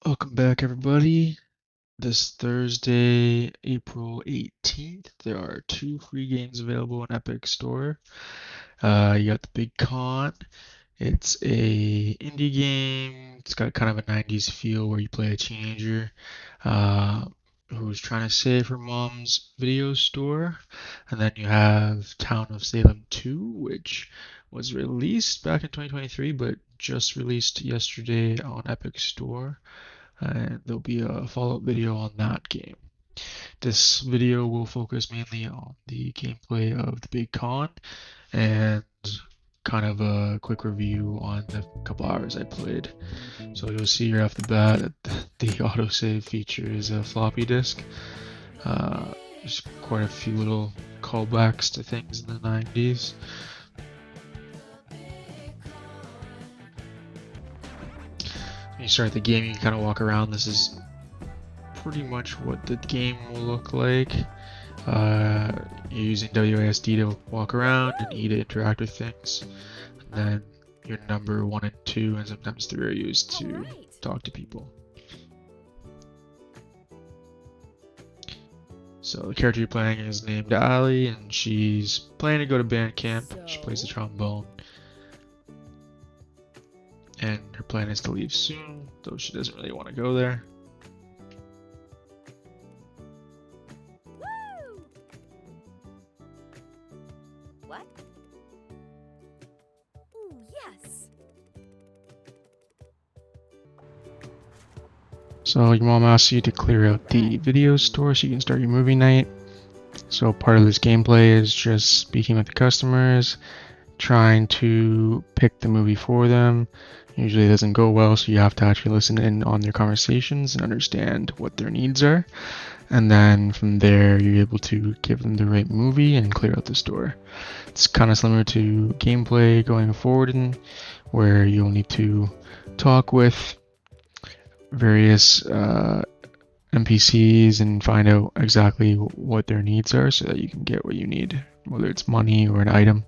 Welcome back, everybody. This Thursday, April 18th, there are two free games available in Epic Store. You got the Big Con. It's a indie game. It's got kind of a 90s feel where you play a teenager uh, who's trying to save her mom's video store. And then you have Town of Salem 2, which was released back in 2023, but just released yesterday on Epic Store, and there'll be a follow-up video on that game. This video will focus mainly on the gameplay of the Big Con and kind of a quick review on the couple hours I played. So you'll see right off the bat that the autosave feature is a floppy disk. There's quite a few little callbacks to things in the 90s. When you start the game, you can kind of walk around. This is pretty much what the game will look like. You're using WASD to walk around and E to interact with things. And then your number 1 and 2 and sometimes 3 are used to talk to people. So the character you're playing is named Ali, and she's planning to go to band camp. She plays the trombone. And her plan is to leave soon, though she doesn't really want to go there. What? Ooh, yes. So your mom asks you to clear out the video store so you can start your movie night. So part of this gameplay is just speaking with the customers, trying to pick the movie for them. Usually it doesn't go well, so you have to actually listen in on their conversations and understand what their needs are. And then from there, you're able to give them the right movie and clear out the store. It's kind of similar to gameplay going forward, where you'll need to talk with various NPCs and find out exactly what their needs are so that you can get what you need, whether it's money or an item.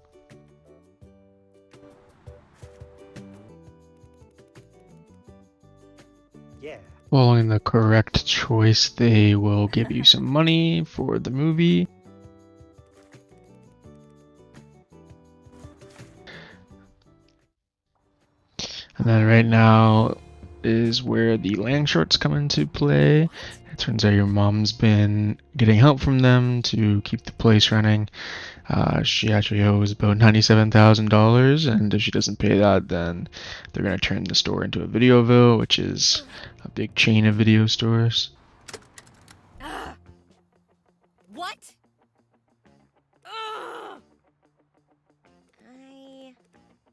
Yeah. Following the correct choice, they will give you some money for the movie. And then right now is where the land shorts come into play. It turns out your mom's been getting help from them to keep the place running. She actually owes about $97,000, and if she doesn't pay that, then they're going to turn the store into a Videoville, which is a big chain of video stores. What?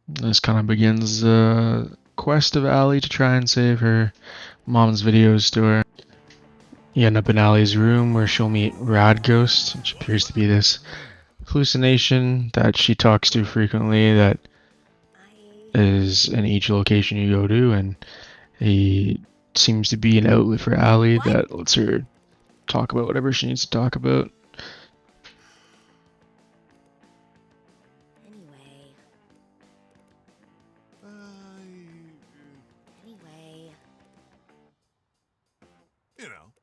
This kind of begins the quest of Ali to try and save her mom's video store. You end up in Ali's room where she'll meet Rad Ghost, which appears to be this hallucination that she talks to frequently that is in each location you go to, and he seems to be an outlet for Ali that lets her talk about whatever she needs to talk about. Anyway. You know.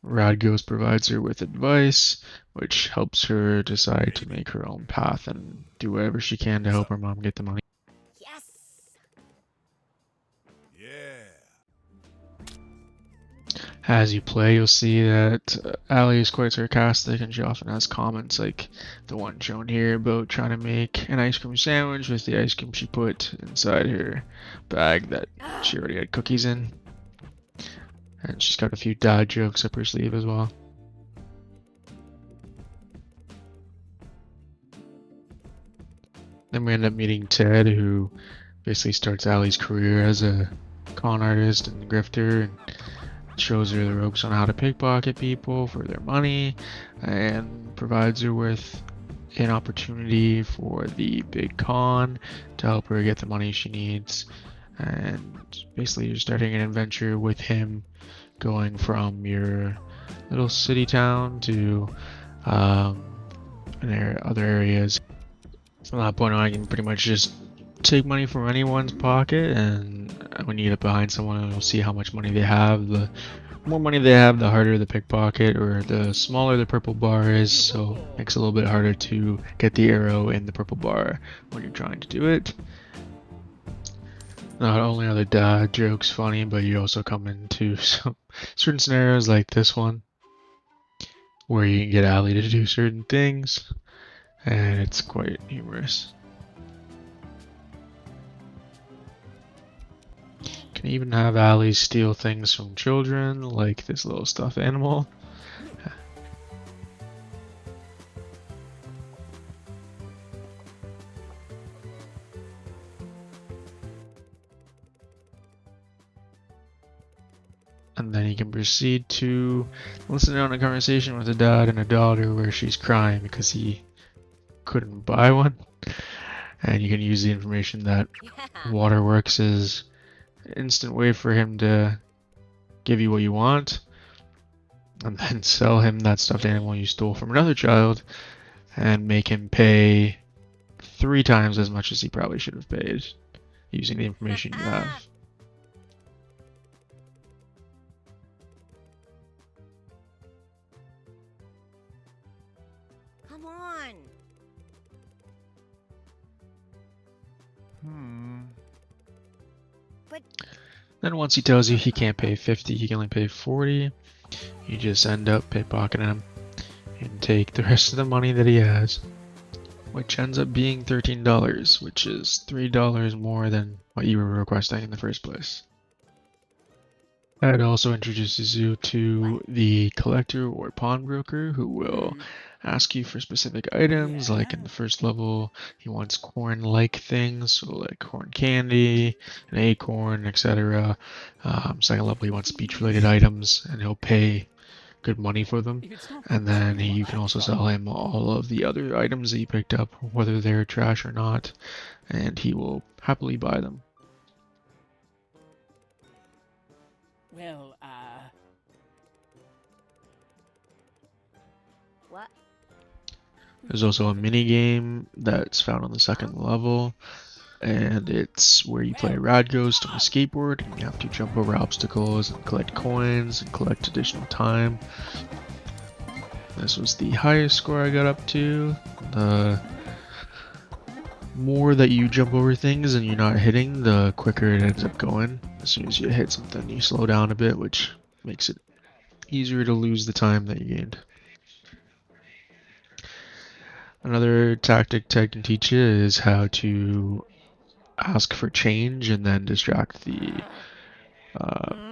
Rad Ghost provides her with advice, which helps her decide to make her own path and do whatever she can to help her mom get the money. Yes. Yeah. As you play, you'll see that Ali is quite sarcastic, and she often has comments like the one shown here about trying to make an ice cream sandwich with the ice cream she put inside her bag that she already had cookies in. And she's got a few dad jokes up her sleeve as well. Then we end up meeting Ted, who basically starts Ali's career as a con artist and grifter, and shows her the ropes on how to pickpocket people for their money, and provides her with an opportunity for the big con to help her get the money she needs. And basically you're starting an adventure with him, going from your little city town to other areas. From that point on, I can pretty much just take money from anyone's pocket and when you get behind someone, you'll see how much money they have. The more money they have, the harder the pickpocket, or the smaller the purple bar is, so it makes it a little bit harder to get the arrow in the purple bar when you're trying to do it. Not only are the dad jokes funny, but you also come into some certain scenarios like this one, where you can get Allie to do certain things, and it's quite humorous. Can even have Allie steal things from children, like this little stuffed animal. And then you can proceed to listen in on a conversation with a dad and a daughter where she's crying because he couldn't buy one. And you can use the information that Yeah. Waterworks is an instant way for him to give you what you want, and then sell him that stuffed animal you stole from another child and make him pay 3 times as much as he probably should have paid using the information you have. Come on. But Then once he tells you he can't pay 50, he can only pay 40, you just end up pickpocketing him and take the rest of the money that he has, which ends up being $13, which is $3 more than what you were requesting in the first place. That also introduces you to the collector or pawnbroker, who will ask you for specific items. Like in the first level, he wants corn-like things, so like corn candy, an acorn, etc. Second level, he wants speech-related items, and he'll pay good money for them. And then you can also sell him all of the other items that you picked up, whether they're trash or not, and he will happily buy them. Well, what? There's also a mini game that's found on the second level, and it's where you play Rad Ghost on a skateboard, and you have to jump over obstacles and collect coins and collect additional time. This was the highest score I got up to. The more that you jump over things and you're not hitting, the quicker it ends up going. As soon as you hit something, you slow down a bit, which makes it easier to lose the time that you gained. Another tactic Ted can teach you is how to ask for change and then distract the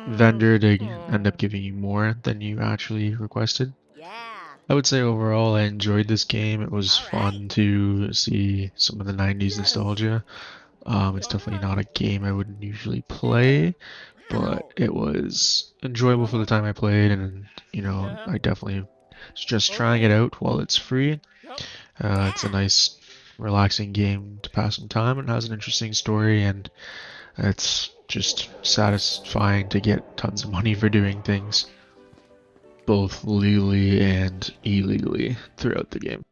vendor to end up giving you more than you actually requested. Yeah. I would say overall I enjoyed this game. It was fun to see some of the 90s nostalgia. It's definitely not a game I would usually play, but it was enjoyable for the time I played, and I definitely was just trying it out while it's free. It's a nice, relaxing game to pass some time, and has an interesting story, and it's just satisfying to get tons of money for doing things, both legally and illegally, throughout the game.